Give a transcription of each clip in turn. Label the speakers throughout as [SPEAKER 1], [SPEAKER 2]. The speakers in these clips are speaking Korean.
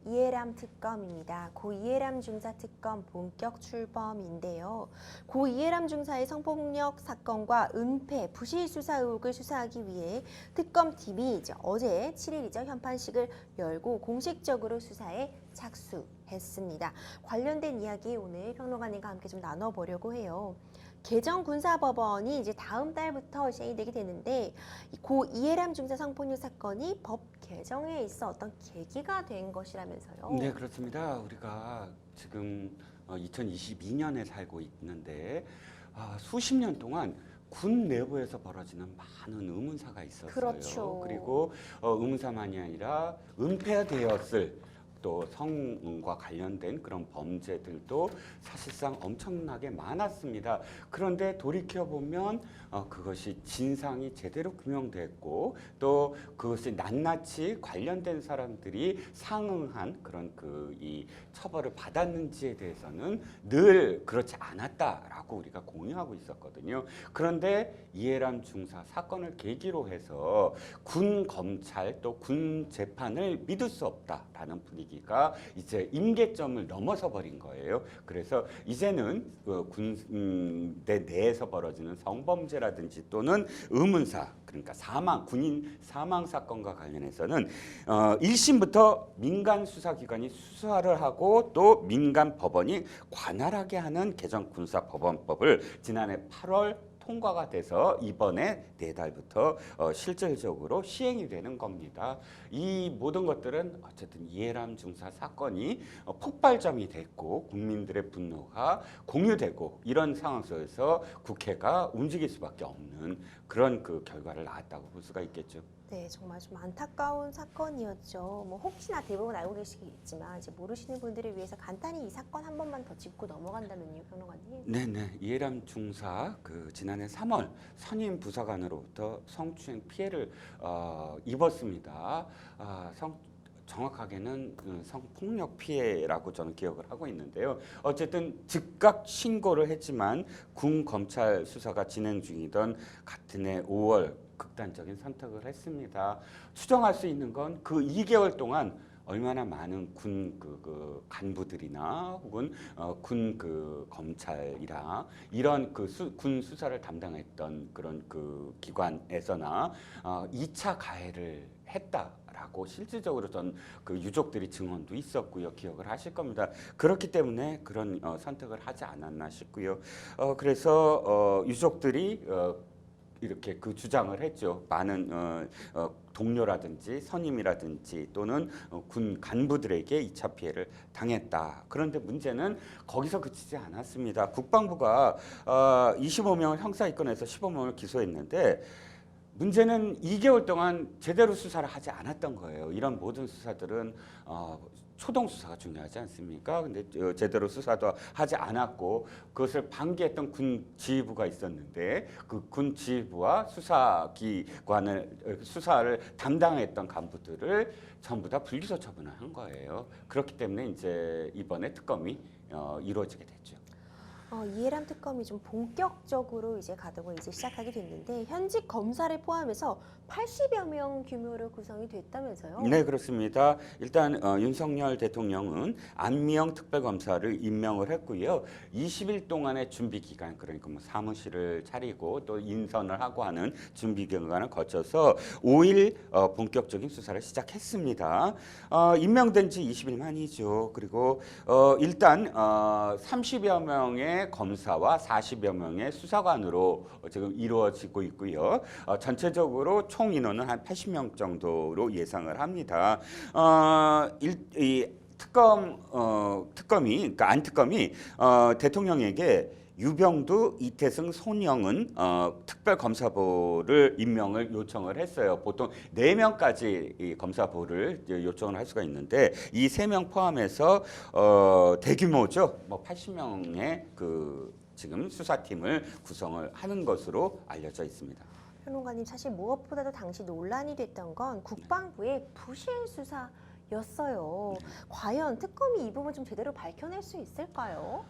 [SPEAKER 1] 이해람 특검입니다. 고 이해람 중사 특검 본격 출범인데요. 고 이해람 중사의 성폭력 사건과 은폐, 부실 수사 의혹을 수사하기 위해 특검팀이 이제 어제 7일이죠. 현판식을 열고 공식적으로 수사에 착수했습니다. 관련된 이야기 오늘 평론가님과 함께 좀 나눠보려고 해요. 개정군사법원이 이제 다음 달부터 시행이 되게 되는데 고 이해람 중사 성폭력 사건이 법 개정에 있어 어떤 계기가 된 것이라면서요.
[SPEAKER 2] 네, 그렇습니다. 우리가 지금 2022년에 살고 있는데 수십 년 동안 군 내부에서 벌어지는 많은 의문사가 있었어요.
[SPEAKER 1] 그렇죠.
[SPEAKER 2] 그리고 의문사만이 아니라 은폐되었을 또 성과 관련된 그런 범죄들도 사실상 엄청나게 많았습니다. 그런데 돌이켜보면 그것이 진상이 제대로 규명됐고 또 그것이 낱낱이 관련된 사람들이 상응한 그런 이 처벌을 받았는지에 대해서는 늘 그렇지 않았다라고 우리가 공유하고 있었거든요. 그런데 이해람 중사 사건을 계기로 해서 군 검찰 또 군 재판을 믿을 수 없다라는 분위기가 이제 임계점을 넘어서 버린 거예요. 그래서 이제는 군대 내에서 벌어지는 성범죄라든지 또는 의문사, 그러니까 군인 사망 사건과 관련해서는 1심부터 민간 수사기관이 수사를 하고 또 민간 법원이 관할하게 하는 개정군사법원법을 지난해 8월 통과가 돼서 이번에 내달부터 실질적으로 시행이 되는 겁니다. 이 모든 것들은 어쨌든 이해람 중사 사건이 폭발점이 됐고 국민들의 분노가 공유되고 이런 상황 속에서 국회가 움직일 수밖에 없는 그런 결과를 낳았다고 볼 수가 있겠죠.
[SPEAKER 1] 네, 정말 좀 안타까운 사건이었죠. 뭐 혹시나 대부분 알고 계시겠지만 이제 모르시는 분들을 위해서 간단히 이 사건 한 번만 더 짚고 넘어간다면요, 평론가님.
[SPEAKER 2] 네네. 이해람 중사 지난해 3월 선임 부사관으로부터 성추행 피해를 입었습니다. 정확하게는 성폭력 피해라고 저는 기억을 하고 있는데요. 어쨌든 즉각 신고를 했지만 군 검찰 수사가 진행 중이던 같은 해 5월 극단적인 선택을 했습니다. 추정할 수 있는 건 그 2개월 동안 얼마나 많은 군 간부들이나 혹은 군 검찰이라 이런 군 수사를 담당했던 그런 기관에서나 2차 가해를 했다라고 실질적으로 전 유족들이 증언도 있었고요. 기억을 하실 겁니다. 그렇기 때문에 그런 선택을 하지 않았나 싶고요. 그래서 유족들이 이렇게 주장을 했죠. 많은 동료라든지 선임이라든지 또는 군 간부들에게 2차 피해를 당했다. 그런데 문제는 거기서 그치지 않았습니다. 국방부가 25명을 형사 입건해서 15명을 기소했는데 문제는 2개월 동안 제대로 수사를 하지 않았던 거예요. 이런 모든 수사들은 초동 수사가 중요하지 않습니까? 근데 제대로 수사도 하지 않았고 그것을 방기했던 군 지휘부가 있었는데 그 군 지휘부와 수사를 담당했던 간부들을 전부 다 불기소 처분을 한 거예요. 그렇기 때문에 이제 이번에 특검이 이루어지게 됐죠.
[SPEAKER 1] 이해람 특검이 좀 본격적으로 이제 가동을 이제 시작하게 됐는데 현직 검사를 포함해서 80여 명 규모로 구성이 됐다면서요?
[SPEAKER 2] 네, 그렇습니다. 일단 윤석열 대통령은 안미영 특별검사를 임명을 했고요. 20일 동안의 준비 기간, 그러니까 뭐 사무실을 차리고 또 인선을 하고 하는 준비 기간을 거쳐서 5일 본격적인 수사를 시작했습니다. 임명된 지 20일 만이죠. 그리고 일단 30여 명의 검사와 40여 명의 수사관으로 지금 이루어지고 있고요. 전체적으로 총 인원은 한 80명 정도로 예상을 합니다. 이 특검이 그러니까 안특검이 대통령에게 유병두, 이태승, 손영은 특별검사부를 임명을 요청을 했어요. 보통 4명까지 이 검사부를 요청을 할 수가 있는데 이 3명 포함해서 대규모죠. 뭐 80명의 지금 수사팀을 구성을 하는 것으로 알려져 있습니다.
[SPEAKER 1] 평론가님, 사실 무엇보다도 당시 논란이 됐던 건 국방부의 부실 수사 였어요. 과연 특검이 이 부분 좀 제대로 밝혀낼 수 있을까요?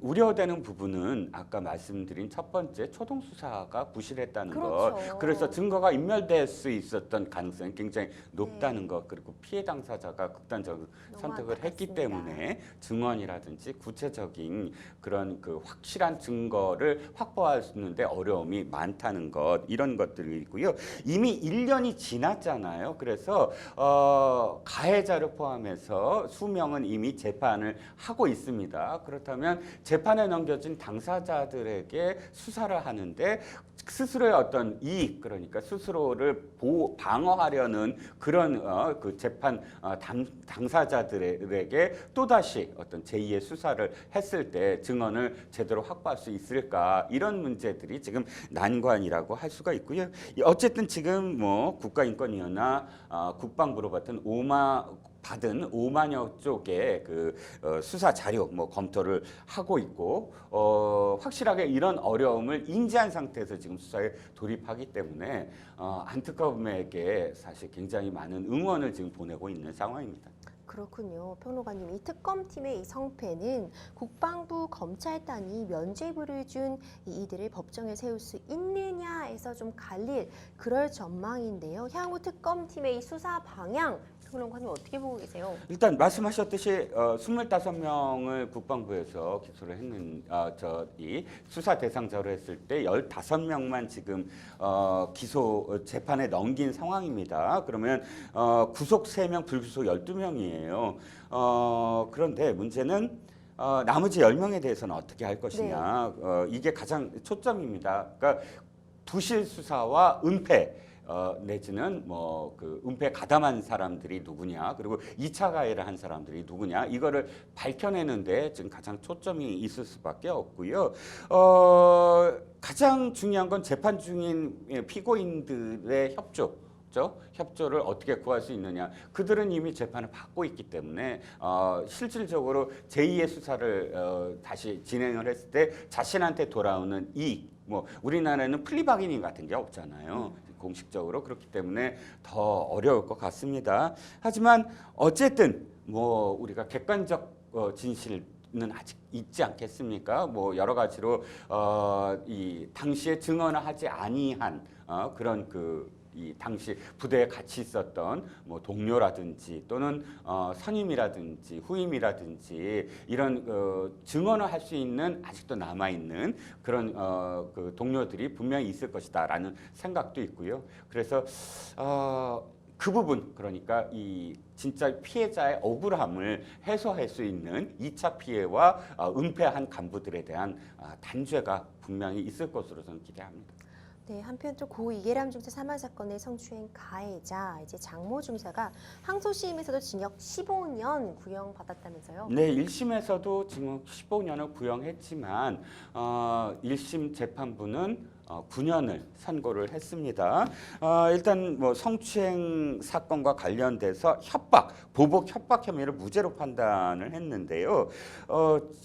[SPEAKER 2] 우려되는 부분은 아까 말씀드린 첫 번째 초동 수사가 부실했다는
[SPEAKER 1] 그렇죠.
[SPEAKER 2] 것, 그래서 증거가 인멸될 수 있었던 가능성이 굉장히 높다는
[SPEAKER 1] 네.
[SPEAKER 2] 것, 그리고 피해 당사자가 극단적인
[SPEAKER 1] 너무
[SPEAKER 2] 선택을 했기
[SPEAKER 1] 안타깝습니다.
[SPEAKER 2] 때문에 증언이라든지 구체적인 그런 그 확실한 증거를 확보하는데 어려움이 많다는 것, 이런 것들이 있고요. 이미 1년이 지났잖아요. 그래서 가해자를 포함해서 수명은 이미 재판을 하고 있습니다. 그렇다면 재판에 넘겨진 당사자들에게 수사를 하는데 스스로의 어떤 이익, 그러니까 스스로를 방어하려는 그런 그 재판 당사자들에게 또다시 어떤 제2의 수사를 했을 때 증언을 제대로 확보할 수 있을까, 이런 문제들이 지금 난관이라고 할 수가 있고요. 어쨌든 지금 뭐 국가인권위원회나 국방부로부터 받은 5만여 쪽의 그 수사 자료 뭐 검토를 하고 있고, 확실하게 이런 어려움을 인지한 상태에서 지금 수사에 돌입하기 때문에 안특검에게 사실 굉장히 많은 응원을 지금 보내고 있는 상황입니다.
[SPEAKER 1] 그렇군요. 평론가님, 이 특검팀의 이 성패는 국방부 검찰단이 면죄부를 준 이들을 법정에 세울 수 있느냐에서 좀 갈릴 그럴 전망인데요. 향후 특검팀의 이 수사 방향, 평론가님 어떻게 보고 계세요?
[SPEAKER 2] 일단 말씀하셨듯이 25명을 국방부에서 기소를 했는 이 수사 대상자로 했을 때 15명만 지금 기소 재판에 넘긴 상황입니다. 그러면 구속 3명, 불구속 12명이에요. 그런데 문제는 나머지 10명에 대해서는 어떻게 할 것이냐. 이게 가장 초점입니다. 그러니까 부실 수사와 은폐, 내지는 뭐 그 은폐 가담한 사람들이 누구냐, 그리고 2차 가해를 한 사람들이 누구냐, 이거를 밝혀내는데 지금 가장 초점이 있을 수밖에 없고요. 가장 중요한 건 재판 중인 피고인들의 협조를 어떻게 구할 수 있느냐. 그들은 이미 재판을 받고 있기 때문에 실질적으로 제2의 수사를 다시 진행을 했을 때 자신한테 돌아오는 이익, 뭐 우리나라에는 플리바게닝 같은 게 없잖아요. 공식적으로. 그렇기 때문에 더 어려울 것 같습니다. 하지만 어쨌든 뭐 우리가 객관적 진실은 아직 있지 않겠습니까? 뭐 여러 가지로 이 당시에 증언을 하지 아니한 그런 이 당시 부대에 같이 있었던 뭐 동료라든지 또는 선임이라든지 후임이라든지 이런 증언을 할 수 있는 아직도 남아 있는 그런 그 동료들이 분명히 있을 것이다라는 생각도 있고요. 그래서 그 부분, 그러니까 이 진짜 피해자의 억울함을 해소할 수 있는 2차 피해와 은폐한 간부들에 대한 단죄가 분명히 있을 것으로 저는 기대합니다.
[SPEAKER 1] 네, 한편 또 고 이계람 중사 사망 사건의 성추행 가해자 이제 장모 중사가 항소심에서도 징역 15년 구형받았다면서요?
[SPEAKER 2] 네, 1심에서도 징역 15년을 구형했지만 1심 재판부는 9년을 선고를 했습니다. 일단 뭐 성추행 사건과 관련돼서 보복 협박 혐의를 무죄로 판단을 했는데요.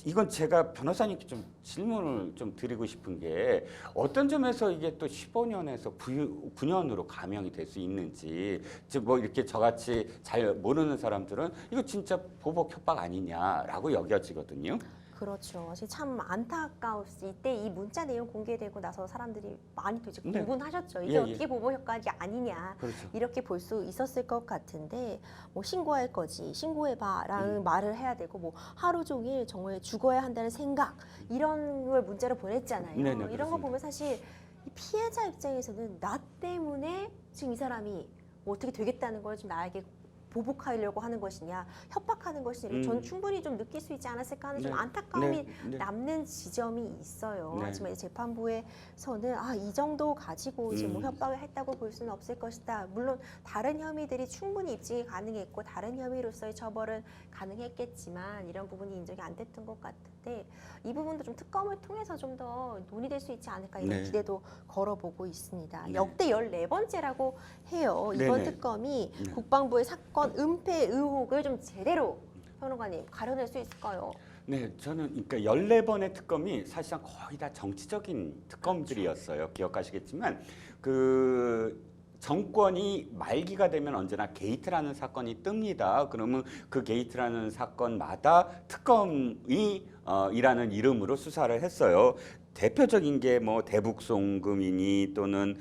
[SPEAKER 2] 이건 제가 변호사님께 좀 질문을 좀 드리고 싶은 게, 어떤 점에서 이게 또 15년에서 9년으로 감형이 될 수 있는지, 즉 뭐 이렇게 저같이 잘 모르는 사람들은 이거 진짜 보복 협박 아니냐라고 여겨지거든요.
[SPEAKER 1] 그렇죠. 참 안타까울 수 이때 이 문자 내용 공개되고 나서 사람들이 많이 또 이제
[SPEAKER 2] 네.
[SPEAKER 1] 공분하셨죠. 이게
[SPEAKER 2] 예,
[SPEAKER 1] 어떻게 보복 효과가 아니냐.
[SPEAKER 2] 그렇죠.
[SPEAKER 1] 이렇게 볼 수 있었을 것 같은데, 뭐 신고할 거지, 신고해봐라는 말을 해야 되고, 뭐 하루 종일 정말 죽어야 한다는 생각, 이런 걸 문자로 보냈잖아요.
[SPEAKER 2] 네네,
[SPEAKER 1] 이런 거
[SPEAKER 2] 그렇습니다.
[SPEAKER 1] 보면 사실 이 피해자 입장에서는 나 때문에 지금 이 사람이 뭐 어떻게 되겠다는 걸 지금 나에게 보복하려고 하는 것이냐, 협박하는 것이냐, 전 충분히 좀 느낄 수 있지 않았을까 하는 좀 안타까움이 남는 지점이 있어요.
[SPEAKER 2] 네.
[SPEAKER 1] 하지만 재판부에서는 이 정도 가지고 지금 뭐 협박을 했다고 볼 수는 없을 것이다. 물론 다른 혐의들이 충분히 입증이 가능했고 다른 혐의로서의 처벌은 가능했겠지만 이런 부분이 인정이 안 됐던 것 같은데, 이 부분도 좀 특검을 통해서 좀 더 논의될 수 있지 않을까 이런
[SPEAKER 2] 네.
[SPEAKER 1] 기대도 걸어보고 있습니다.
[SPEAKER 2] 네.
[SPEAKER 1] 역대 14번째라고 해요. 이번
[SPEAKER 2] 네네.
[SPEAKER 1] 특검이
[SPEAKER 2] 네.
[SPEAKER 1] 국방부의 사건 은폐 의혹을 좀 제대로, 평론가님, 가려낼 수 있을까요?
[SPEAKER 2] 네, 저는 그러니까 14번의 특검이 사실상 거의 다 정치적인 특검들이었어요. 기억하시겠지만 그 정권이 말기가 되면 언제나 게이트라는 사건이 뜹니다. 그러면 그 게이트라는 사건마다 특검이 이라는 이름으로 수사를 했어요. 대표적인 게 뭐 대북송금이니 또는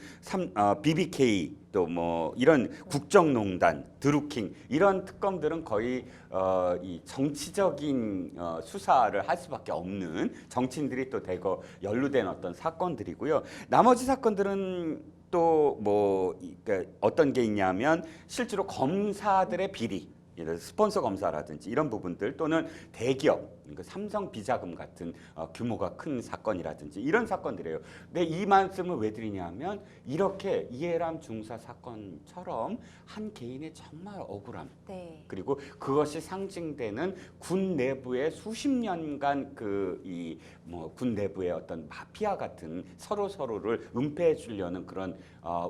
[SPEAKER 2] BBK 또 뭐 이런 국정농단, 드루킹 이런 특검들은 거의 이 정치적인 수사를 할 수밖에 없는 정치인들이 또 대거 연루된 어떤 사건들이고요. 나머지 사건들은 또 뭐 그러니까 어떤 게 있냐면 실제로 검사들의 비리, 예를 들어 스폰서 검사라든지 이런 부분들 또는 대기업, 그러니까 삼성 비자금 같은 규모가 큰 사건이라든지 이런 사건들이에요. 근데 이 말씀을 왜 드리냐면 이렇게 이해람 중사 사건처럼 한 개인의 정말 억울함
[SPEAKER 1] 네.
[SPEAKER 2] 그리고 그것이 상징되는 군 내부의 수십 년간 군 내부의 어떤 마피아 같은 서로를 은폐해 주려는 그런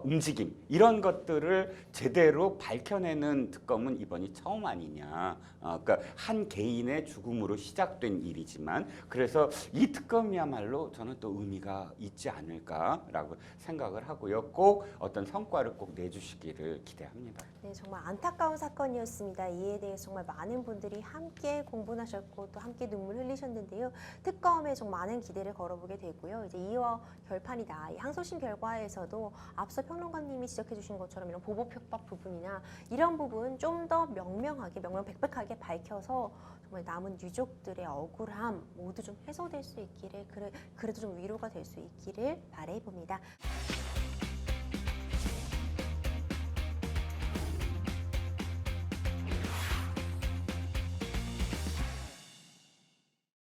[SPEAKER 2] 움직임 이런 것들을 제대로 밝혀내는 특검은 이번이 처음 아니냐. 그러니까 한 개인의 죽음으로 시작된 일이지만 그래서 이 특검이야말로 저는 또 의미가 있지 않을까라고 생각을 하고요. 꼭 어떤 성과를 꼭 내주시기를 기대합니다.
[SPEAKER 1] 네, 정말 안타까운 사건이었습니다. 이에 대해서 정말 많은 분들이 함께 공분하셨고 또 함께 눈물 흘리셨는데요. 특검에 좀 많은 기대를 걸어보게 되고요. 이제 이어 결판이다. 이 항소심 결과에서도 앞서 평론가님이 지적해 주신 것처럼 이런 보복 협박 부분이나 이런 부분 좀 더 명명하게 명명백백하게 밝혀서 정말 남은 유족들의 억울함 모두 좀 해소될 수 있기를 그래도 좀 위로가 될 수 있기를 바라봅니다.